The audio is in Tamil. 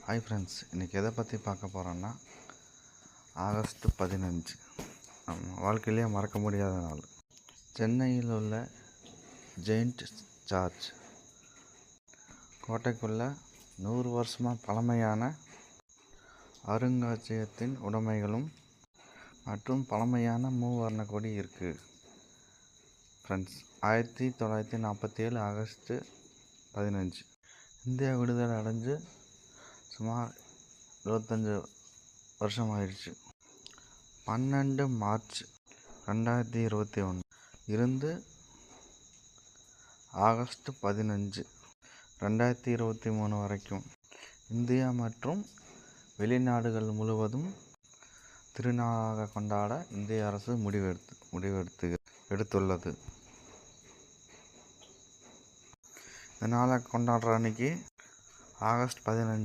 ஹாய் ஃப்ரெண்ட்ஸ், இன்றைக்கி எதை பற்றி பார்க்க போகிறோன்னா ஆகஸ்ட் 15 நம்ம வாழ்க்கையிலேயே மறக்க முடியாத நாள். சென்னையில் உள்ள செயின்ட் ஜார்ஜ் கோட்டைக்குள்ளே 100 வருஷமாக பழமையான அருங்காட்சியகத்தின் உடைமைகளும் மற்றும் பழமையான மூவர்ண கொடி இருக்குது ஃப்ரெண்ட்ஸ். 1947 ஆகஸ்ட் 15 இந்தியா விடுதலை அடைஞ்சு சுமார் 25 வருஷம் ஆயிடுச்சு. 12 மார்ச் 2021 இருந்து ஆகஸ்ட் 15 2023 வரைக்கும் இந்தியா மற்றும் வெளிநாடுகள் முழுவதும் திருநாளாக கொண்டாட இந்திய அரசு எடுத்துள்ளது. இந்த நாளை கொண்டாடுற அன்னைக்கு ஆகஸ்ட் 15